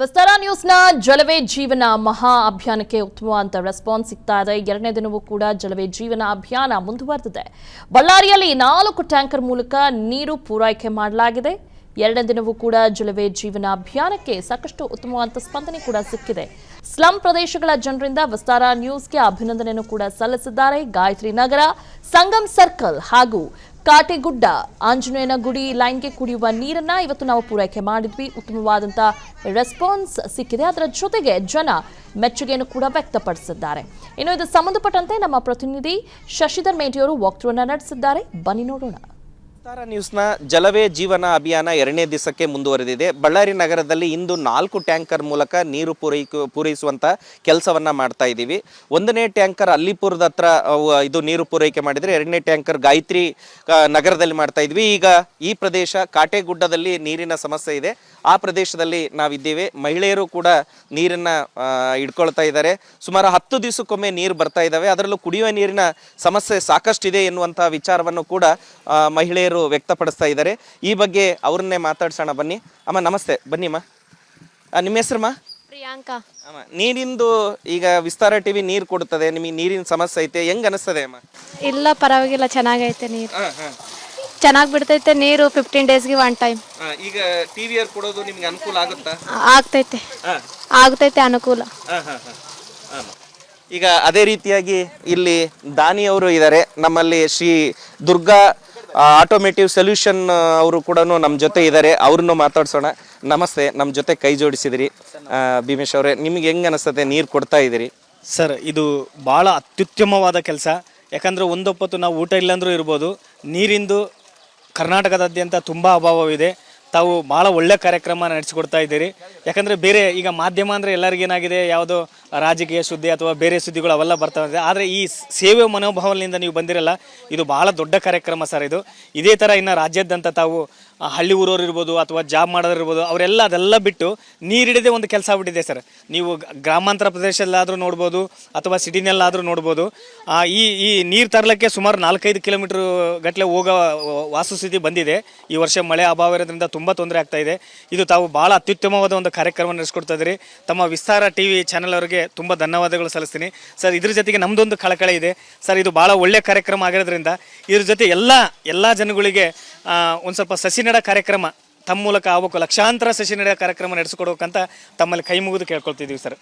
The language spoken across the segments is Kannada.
ವಿಸ್ತಾರ ನ್ಯೂಸ್ನ ಜಲವೇ ಜೀವನ ಮಹಾ ಅಭಿಯಾನಕ್ಕೆ ಉತ್ತಮವಾದ ರೆಸ್ಪಾನ್ಸ್ ಸಿಗ್ತಾ ಇದೆ. ಎರಡನೇ ದಿನವೂ ಕೂಡ ಜಲವೇ ಜೀವನ ಅಭಿಯಾನ ಮುಂದುವರೆದಿದೆ. ಬಳ್ಳಾರಿಯಲ್ಲಿ 4 ಟ್ಯಾಂಕರ್ ಮೂಲಕ ನೀರು ಪೂರೈಕೆ ಮಾಡಲಾಗಿದೆ. ಎರಡನೇ ದಿನವೂ ಕೂಡ ಜಲವೇ ಜೀವನ ಅಭಿಯಾನಕ್ಕೆ ಸಾಕಷ್ಟು ಉತ್ತಮವಾದ ಸ್ಪಂದನೆ ಕೂಡ ಸಿಕ್ಕಿದೆ. ಸ್ಲಂ ಪ್ರದೇಶಗಳ ಜನರಿಂದ ವಿಸ್ತಾರ ನ್ಯೂಸ್ಗೆ ಅಭಿನಂದನೆಯನ್ನು ಕೂಡ ಸಲ್ಲಿಸಿದ್ದಾರೆ. ಗಾಯತ್ರಿ ನಗರ, ಸಂಗಮ್ ಸರ್ಕಲ್ ಹಾಗೂ ಕಾಟೆಗುಡ್ಡ ಆಂಜನೇಯನ ಗುಡಿ ಲೈನ್ಗೆ ಕುಡಿಯುವ ನೀರನ್ನ ಇವತ್ತು ನಾವು ಪೂರೈಕೆ ಮಾಡಿದ್ವಿ. ಉತ್ತಮವಾದಂತಹ ರೆಸ್ಪಾನ್ಸ್ ಸಿಕ್ಕಿದೆ. ಅದರ ಜೊತೆಗೆ ಜನ ಮೆಚ್ಚುಗೆಯನ್ನು ಕೂಡ ವ್ಯಕ್ತಪಡಿಸಿದ್ದಾರೆ. ಇನ್ನು ಇದು ಸಂಬಂಧಪಟ್ಟಂತೆ ನಮ್ಮ ಪ್ರತಿನಿಧಿ ಶಶಿಧರ್ ಮೇಟಿಯವರು ವಾಕ್ ಥ್ರೂ ಅನ್ನು ನಡೆಸಿದ್ದಾರೆ. ಬನ್ನಿ ನೋಡೋಣ. ವಿಸ್ತಾರ ನ್ಯೂಸ್ನ ಜಲವೇ ಜೀವನ ಅಭಿಯಾನ ಎರಡನೇ ದಿವಸಕ್ಕೆ ಮುಂದುವರೆದಿದೆ. ಬಳ್ಳಾರಿ ನಗರದಲ್ಲಿ ಇಂದು 4 ಟ್ಯಾಂಕರ್ ಮೂಲಕ ನೀರು ಪೂರೈಸುವಂತ ಕೆಲಸವನ್ನ ಮಾಡ್ತಾ ಇದ್ದೀವಿ. 1ನೇ ಟ್ಯಾಂಕರ್ ಅಲ್ಲಿಪುರದ ಹತ್ರ ಇದು ನೀರು ಪೂರೈಕೆ ಮಾಡಿದ್ರೆ, 2ನೇ ಟ್ಯಾಂಕರ್ ಗಾಯತ್ರಿ ನಗರದಲ್ಲಿ ಮಾಡ್ತಾ ಇದ್ವಿ. ಈಗ ಈ ಪ್ರದೇಶ ಕಾಟೆಗುಡ್ಡದಲ್ಲಿ ನೀರಿನ ಸಮಸ್ಯೆ ಇದೆ. ಆ ಪ್ರದೇಶದಲ್ಲಿ ನಾವಿದ್ದೇವೆ. ಮಹಿಳೆಯರು ಕೂಡ ನೀರನ್ನ ಇಟ್ಕೊಳ್ತಾ ಇದ್ದಾರೆ. ಸುಮಾರು 10 ದಿವಸಕ್ಕೊಮ್ಮೆ ನೀರು ಬರ್ತಾ ಇದ್ದಾವೆ. ಅದರಲ್ಲೂ ಕುಡಿಯುವ ನೀರಿನ ಸಮಸ್ಯೆ ಸಾಕಷ್ಟಿದೆ ಎನ್ನುವಂತಹ ವಿಚಾರವನ್ನು ಕೂಡ ಮಹಿಳೆಯರು ವ್ಯಕ್ತಪಡಿಸ್ತಾ ಇದ್ದಾರೆ. ಈ ಬಗ್ಗೆ ಅವ್ರನ್ನೇ ಮಾತಾಡ್ಸೋಣ ಬನ್ನಿ. ಅಮ್ಮ ನಮಸ್ತೆ, ಬನ್ನಿಮ್ಮ. ನಿಮ್ಮ ಹೆಸರಮ್ಮ? ಪ್ರಿಯಾಂಕಾ. ಅಮ್ಮ, ನೀರಿಂದು ಈಗ ವಿಸ್ತಾರ ಟಿವಿ ನೀರು ಕೊಡುತ್ತದೆ, ನಿಮಗೆ ನೀರಿನ ಸಮಸ್ಯೆ ಐತೆ, ಹೆಂಗ್ ಅನಿಸ್ತದೆ ಅಮ್ಮ? ಇಲ್ಲ, ಪರವಾಗಿಲ್ಲ, ಚೆನ್ನಾಗೈತೆ ನೀರು. ಚೆನ್ನಾಗಿ ಬಿಡ್ತೈತೆ ನೀರು. 15 ಡೇಸ್ಗೆ 1 ಟೈಮ್. ಈಗ ಟಿವಿಯರ್ ಕೊಡೋದು ನಿಮ್ಗೆ ಅನುಕೂಲ ಆಗುತ್ತಾ? ಆಗ್ತೈತೆ ಅನುಕೂಲ. ಈಗ ಅದೇ ರೀತಿಯಾಗಿ ಇಲ್ಲಿ ದಾನಿಯವರು ಇದ್ದಾರೆ. ನಮ್ಮಲ್ಲಿ ಶ್ರೀ ದುರ್ಗಾ ಆಟೋಮೇಟಿವ್ ಸೊಲ್ಯೂಷನ್ ಅವರು ಕೂಡ ನಮ್ಮ ಜೊತೆ ಇದ್ದಾರೆ. ಅವ್ರನ್ನು ಮಾತಾಡ್ಸೋಣ. ನಮಸ್ತೆ, ನಮ್ಮ ಜೊತೆ ಕೈ ಜೋಡಿಸಿದಿರಿ. ಭೀಮೇಶ್ ಅವರೇ, ನಿಮ್ಗೆ ಹೆಂಗ್ ಅನಿಸ್ತದೆ ನೀರು ಕೊಡ್ತಾ ಇದ್ದೀರಿ? ಸರ್, ಇದು ಭಾಳ ಅತ್ಯುತ್ತಮವಾದ ಕೆಲಸ. ಯಾಕಂದರೆ ಒಂದೊಪ್ಪತ್ತು ನಾವು ಊಟ ಇಲ್ಲಾಂದ್ರೂ ಇರ್ಬೋದು. ನೀರಿಂದು ಕರ್ನಾಟಕದಾದ್ಯಂತ ತುಂಬ ಅಭಾವವಿದೆ. ತಾವು ಭಾಳ ಒಳ್ಳೆ ಕಾರ್ಯಕ್ರಮ ನಡೆಸಿಕೊಡ್ತಾ ಇದ್ದೀರಿ. ಯಾಕಂದರೆ ಬೇರೆ ಈಗ ಮಾಧ್ಯಮ ಅಂದರೆ ಎಲ್ಲರಿಗೇನಾಗಿದೆ, ಯಾವುದೋ ರಾಜಕೀಯ ಸುದ್ದಿ ಅಥವಾ ಬೇರೆ ಸುದ್ದಿಗಳು ಅವೆಲ್ಲ ಬರ್ತಾ ಇದೆ. ಆದರೆ ಈ ಸೇವೆ ಮನೋಭಾವನೆಯಿಂದ ನೀವು ಬಂದಿರಲ್ಲ, ಇದು ಭಾಳ ದೊಡ್ಡ ಕಾರ್ಯಕ್ರಮ ಸರ್. ಇದೇ ಥರ ಇನ್ನು ರಾಜ್ಯಾದ್ಯಂತ ತಾವು ಹಳ್ಳಿ ಊರವ್ರು ಇರ್ಬೋದು ಅಥವಾ ಜಾಬ್ ಮಾಡೋರಿರ್ಬೋದು, ಅವರೆಲ್ಲ ಅದೆಲ್ಲ ಬಿಟ್ಟು ನೀರಿಡದೆ ಒಂದು ಕೆಲಸ ಆಗ್ಬಿಟ್ಟಿದೆ ಸರ್. ನೀವು ಗ್ರಾಮಾಂತರ ಪ್ರದೇಶದಲ್ಲಾದರೂ ನೋಡ್ಬೋದು ಅಥವಾ ಸಿಟಿನಲ್ಲಾದರೂ ನೋಡ್ಬೋದು. ಈ ನೀರು ತರಲಿಕ್ಕೆ ಸುಮಾರು 4-5 ಕಿಲೋಮೀಟ್ರ್ ಗಟ್ಟಲೆ ಹೋಗೋ ವಾಸ್ತುಸ್ಥಿತಿ ಬಂದಿದೆ. ಈ ವರ್ಷ ಮಳೆ ಅಭಾವ ಇರೋದ್ರಿಂದ ತುಂಬ ತೊಂದರೆ ಆಗ್ತಾ ಇದೆ. ಇದು ತಾವು ಭಾಳ ಅತ್ಯುತ್ತಮವಾದ ಒಂದು ಕಾರ್ಯಕ್ರಮ ನಡೆಸ್ಕೊಡ್ತಾ ಇದ್ದೀರಿ. ತಮ್ಮ ವಿಸ್ತಾರ ಟಿವಿ ಚಾನೆಲ್ ಅವರಿಗೆ ತುಂಬ ಧನ್ಯವಾದಗಳು ಸಲ್ಲಿಸ್ತೀನಿ ಸರ್. ಇದ್ರ ಜೊತೆಗೆ ನಮ್ಮದೊಂದು ಕಳಕಳಿ ಇದೆ ಸರ್. ಇದು ಭಾಳ ಒಳ್ಳೆಯ ಕಾರ್ಯಕ್ರಮ ಆಗಿರೋದ್ರಿಂದ ಇದ್ರ ಜೊತೆ ಎಲ್ಲ ಜನಗಳಿಗೆ ಒಂದು ಸ್ವಲ್ಪ ಸಸಿ ನೆಡ ಕಾರ್ಯಕ್ರಮ ತಮ್ಮ ಮೂಲಕ ಆಗಬೇಕು. ಲಕ್ಷಾಂತರ ಸಸಿ ನೆಡ ಕಾರ್ಯಕ್ರಮ ನಡೆಸಿಕೊಡ್ಬೇಕಂತ ತಮ್ಮಲ್ಲಿ ಕೈ ಮುಗಿದು ಕೇಳ್ಕೊಳ್ತಿದ್ದೀವಿ ಸರ್.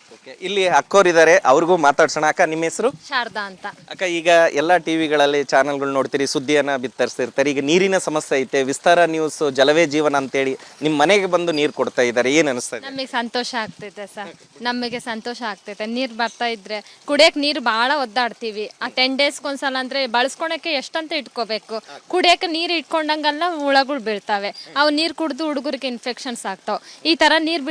ಇಲ್ಲಿ ಅಕ್ಕೋರಿದ್ದಾರೆ, ಅವ್ರಿಗೂ ಮಾತಾಡ್ಸೋಣ. ಅಕ್ಕ, ನಿಮ್ಮ ಹೆಸರು? ಶಾರದಾ ಅಂತ. ಅಕ್ಕ, ಈಗ ಎಲ್ಲ ಟಿವಿಗಳಲ್ಲಿ ಚಾನಲ್ಗಳು ನೋಡ್ತೀರಿ, ಸುದ್ದಿಯನ್ನ ಬಿತ್ತರಿಸ್ತಿರ್ತಾರೆ. ಈಗ ನೀರಿನ ಸಮಸ್ಯೆ ಐತೆ, ವಿಸ್ತಾರ ನ್ಯೂಸ್ ಜಲವೇ ಜೀವನ ಅಂತೇಳಿ ನಿಮ್ಮ ಮನೆಗೆ ಬಂದು ನೀರು ಕೊಡ್ತಾ ಇದ್ದಾರೆ, ಏನ್ ಅನಿಸ್ತಾ ಇದೆ? ನಮಗೆ ಸಂತೋಷ ಆಗ್ತೈತೆ ಸರ್. ನಮಗೆ ಸಂತೋಷ ಆಗ್ತೈತೆ. ನೀರು ಬರ್ತಾ ಇದ್ರೆ ಕುಡಿಯಕ್ಕೆ ನೀರು ಭಾಳ ಒದ್ದಾಡ್ತೀವಿ. ಆ 10 ಡೇಸ್ಗೆ ಒಂದ್ಸಲ ಅಂದ್ರೆ ಬಳಸ್ಕೊಳಕ್ಕೆ ಎಷ್ಟಂತ ಇಟ್ಕೋಬೇಕು. ಕುಡಿಯಕ್ಕೆ ನೀರು ಇಟ್ಕೊಂಡಂಗೆಲ್ಲ ಹುಳಗಳು ಬೀಳ್ತಾವೆ. ಅವು ನೀರು ಕುಡಿದು ಹುಡುಗರಿಗೆ ಇನ್ಫೆಕ್ಷನ್ಸ್ ಆಗ್ತಾವೆ. ಈ ಥರ ನೀರು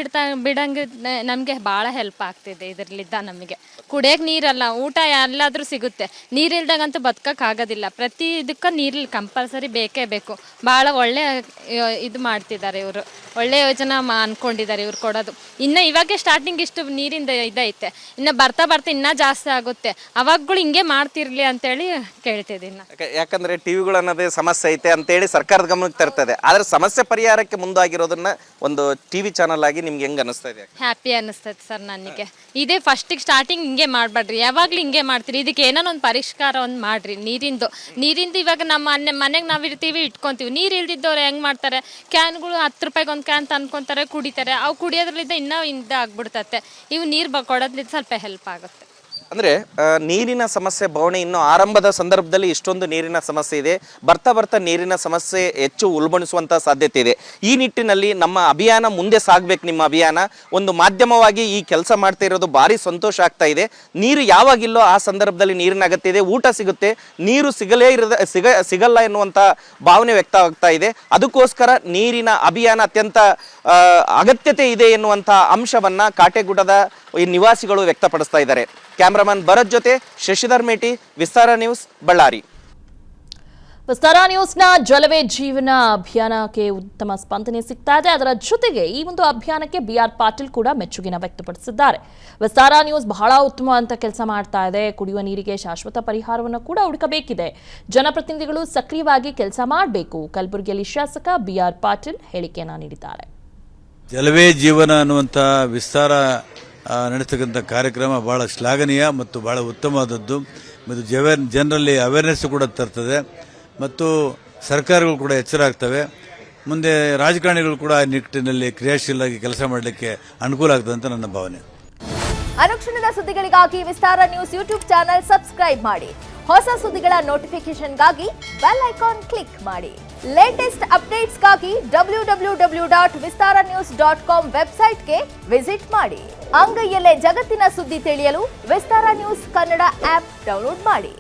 ಬಿಡಂಗೆ ನಮಗೆ ಭಾಳ ಹೆಲ್ಪ್ ಆಗ್ತಿದೆ. ಇದರಲ್ಲಿದ್ದ ನಮಗೆ ಕುಡಿಯೋಕೆ ನೀರಲ್ಲ, ಊಟ ಎಲ್ಲಾದರೂ ಸಿಗುತ್ತೆ. ನೀರಿಲ್ದಾಗಂತೂ ಬದುಕೋಕ್ಕಾಗೋದಿಲ್ಲ. ಪ್ರತಿ ಇದಕ್ಕೆ ನೀರಲ್ಲಿ ಕಂಪಲ್ಸರಿ ಬೇಕೇ ಬೇಕು. ಭಾಳ ಒಳ್ಳೆ ಇದು ಮಾಡ್ತಿದ್ದಾರೆ ಇವರು. ಒಳ್ಳೆ ಯೋಜನೆ ಅಂದ್ಕೊಂಡಿದ್ದಾರೆ ಇವ್ರು ಕೊಡೋದು. ಇನ್ನು ಇವಾಗೆ ಸ್ಟಾರ್ಟಿಂಗ್ ಇಷ್ಟು ನೀರಿಂದ ಇದೈತೆ, ಇನ್ನು ಬರ್ತಾ ಇನ್ನೂ ಜಾಸ್ತಿ ಆಗುತ್ತೆ. ಅವಾಗಗಳು ಹಿಂಗೆ ಮಾಡ್ತಿರ್ಲಿ ಅಂತೇಳಿ ಕೇಳ್ತಿದ್ದೀನಿ. ಯಾಕಂದ್ರೆ ಟಿವಿಗಳು ಅನ್ನೋದೇ ಸಮಸ್ಯೆ ಐತೆ ಅಂತೇಳಿ ಸರ್ಕಾರದ ಗಮನಕ್ಕೆ ತರ್ತದೆ. ಆದ್ರೆ ಸಮಸ್ಯೆ ಪರಿಹಾರಕ್ಕೆ ಮುಂದಾಗಿರೋದನ್ನ ಒಂದು ಟಿವಿ ಚಾನಲ್ ಆಗಿ ನಿಮ್ಗೆ ಹೆಂಗ್ ಅನಿಸ್ತಾ ಇದೆ? ಹ್ಯಾಪಿ ಅನಿಸ್ತೈತೆ ಸರ್ ನನಗೆ. ಇದೇ ಫಸ್ಟಿಗೆ ಸ್ಟಾರ್ಟಿಂಗ್ ಹಿಂಗೆ ಮಾಡಬೇಡ್ರಿ, ಯಾವಾಗಲೂ ಹಿಂಗೆ ಮಾಡ್ತೀರಿ. ಇದಕ್ಕೆ ಏನೋ ಒಂದು ಪರಿಷ್ಕಾರ ಒಂದು ಮಾಡಿರಿ. ನೀರಿಂದು ಇವಾಗ ನಮ್ಮ ಮನೆಗೆ ನಾವು ಇರ್ತೀವಿ, ಇಟ್ಕೊತೀವಿ. ನೀರು ಇಲ್ದಿದ್ದವ್ರು ಹೆಂಗೆ ಮಾಡ್ತಾರೆ? ಕ್ಯಾನ್ಗಳು 10 ರೂಪಾಯಿಗೆ ಒಂದು ಕ್ಯಾನ್ ತಂದ್ಕೊತಾರೆ, ಕುಡಿತಾರೆ. ಅವು ಕುಡಿಯೋದ್ರಲ್ಲಿದ್ದ ಇನ್ನೂ ಇದಾಗ್ಬಿಡ್ತತೆ. ಇವು ನೀರು ಕೊಡೋದ್ರಿಂದ ಸ್ವಲ್ಪ ಹೆಲ್ಪ್ ಆಗುತ್ತೆ. ಅಂದ್ರೆ ನೀರಿನ ಸಮಸ್ಯೆ ಬವಣೆ ಇನ್ನು ಆರಂಭದ ಸಂದರ್ಭದಲ್ಲಿ ಇಷ್ಟೊಂದು ನೀರಿನ ಸಮಸ್ಯೆ ಇದೆ. ಬರ್ತಾ ನೀರಿನ ಸಮಸ್ಯೆ ಹೆಚ್ಚು ಉಲ್ಬಣಿಸುವಂತ ಸಾಧ್ಯತೆ ಇದೆ. ಈ ನಿಟ್ಟಿನಲ್ಲಿ ನಮ್ಮ ಅಭಿಯಾನ ಮುಂದೆ ಸಾಗ್ಬೇಕು. ನಿಮ್ಮ ಅಭಿಯಾನ ಒಂದು ಮಾಧ್ಯಮವಾಗಿ ಈ ಕೆಲಸ ಮಾಡ್ತಾ ಇರೋದು ಭಾರಿ ಸಂತೋಷ ಆಗ್ತಾ ಇದೆ. ನೀರು ಯಾವಾಗಿಲ್ಲೋ ಆ ಸಂದರ್ಭದಲ್ಲಿ ನೀರಿನ ಅಗತ್ಯ ಇದೆ. ಊಟ ಸಿಗುತ್ತೆ, ನೀರು ಸಿಗಲ್ಲ ಎನ್ನುವಂತ ಭಾವನೆ ವ್ಯಕ್ತ ಆಗ್ತಾ ಇದೆ. ಅದಕ್ಕೋಸ್ಕರ ನೀರಿನ ಅಭಿಯಾನ ಅತ್ಯಂತ ಅಗತ್ಯತೆ ಇದೆ ಎನ್ನುವಂತ ಅಂಶವನ್ನ ಕಾಟೆಗುಡ್ಡದ ಈ ನಿವಾಸಿಗಳು ವ್ಯಕ್ತಪಡಿಸ್ತಾ ಇದ್ದಾರೆ. ಕ್ಯಾಮ್ರಾಮನ್ ಭರತ್ ಜೊತೆ ಶಶಿಧರ್ ಮೇಟಿ, ವಿಸ್ತಾರ ನ್ಯೂಸ್, ಬಳ್ಳಾರಿ. ವಿಸ್ತಾರ ನ್ಯೂಸ್ನ ಜಲವೇ ಜೀವನ ಅಭಿಯಾನಕ್ಕೆ ಉತ್ತಮ ಸ್ಪಂದನೆ ಸಿಗ್ತಾ ಇದೆ. ಅದರ ಜೊತೆಗೆ ಈ ಒಂದು ಅಭಿಯಾನಕ್ಕೆ BR ಪಾಟೀಲ್ ಕೂಡ ಮೆಚ್ಚುಗೆನ ವ್ಯಕ್ತಪಡಿಸಿದ್ದಾರೆ. ವಿಸ್ತಾರ ನ್ಯೂಸ್ ಬಹಳ ಉತ್ತಮವಾದ ಕೆಲಸ ಮಾಡ್ತಾ ಇದೆ. ಕುಡಿಯುವ ನೀರಿಗೆ ಶಾಶ್ವತ ಪರಿಹಾರವನ್ನು ಕೂಡ ಹುಡುಕಬೇಕಿದೆ. ಜನಪ್ರತಿನಿಧಿಗಳು ಸಕ್ರಿಯವಾಗಿ ಕೆಲಸ ಮಾಡಬೇಕು. ಕಲಬುರಗಿಯಲ್ಲಿ ಶಾಸಕ BR ಪಾಟೀಲ್ ಹೇಳಿಕೆಯನ್ನ ನೀಡಿದ್ದಾರೆ. ಜಲವೇ ಜೀವನ ಅನ್ನುವಂಥ ವಿಸ್ತಾರ ನಡೆಸ್ತಕ್ಕಂಥ ಕಾರ್ಯಕ್ರಮ ಭಾಳ ಶ್ಲಾಘನೀಯ ಮತ್ತು ಭಾಳ ಉತ್ತಮವಾದದ್ದು ಮತ್ತು ಜನರಲ್ಲಿ ಅವೇರ್ನೆಸ್ ಕೂಡ ತರ್ತದೆ ಮತ್ತು ಸರ್ಕಾರಗಳು ಕೂಡ ಎಚ್ಚರ ಆಗ್ತವೆ. ಮುಂದೆ ರಾಜಕಾರಣಿಗಳು ಕೂಡ ಆ ನಿಟ್ಟಿನಲ್ಲಿ ಕ್ರಿಯಾಶೀಲರಾಗಿ ಕೆಲಸ ಮಾಡಲಿಕ್ಕೆ ಅನುಕೂಲ ಆಗ್ತದೆ ಅಂತ ನನ್ನ ಭಾವನೆ. ಅನುಕ್ಷಣದ ಸುದ್ದಿಗಳಿಗಾಗಿ ವಿಸ್ತಾರ ನ್ಯೂಸ್ ಯೂಟ್ಯೂಬ್ ಚಾನೆಲ್ ಸಬ್ಸ್ಕ್ರೈಬ್ ಮಾಡಿ. ಹೊಸ ಸುದ್ದಿಗಳ ನೋಟಿಫಿಕೇಶನ್ಗಾಗಿ ಬೆಲ್ ಐಕಾನ್ ಕ್ಲಿಕ್ ಮಾಡಿ. ಲೇಟೆಸ್ಟ್ ಅಪ್ಡೇಟ್ಸ್ಗಾಗಿ www.vistaranews.com ವೆಬ್ಸೈಟ್ಗೆ ವಿಸಿಟ್ ಮಾಡಿ. ಅಂಗೈಯಲ್ಲೇ ಜಗತ್ತಿನ ಸುದ್ದಿ ತಿಳಿಯಲು ವಿಸ್ತಾರ ನ್ಯೂಸ್ ಕನ್ನಡ ಆಪ್ ಡೌನ್ಲೋಡ್ ಮಾಡಿ.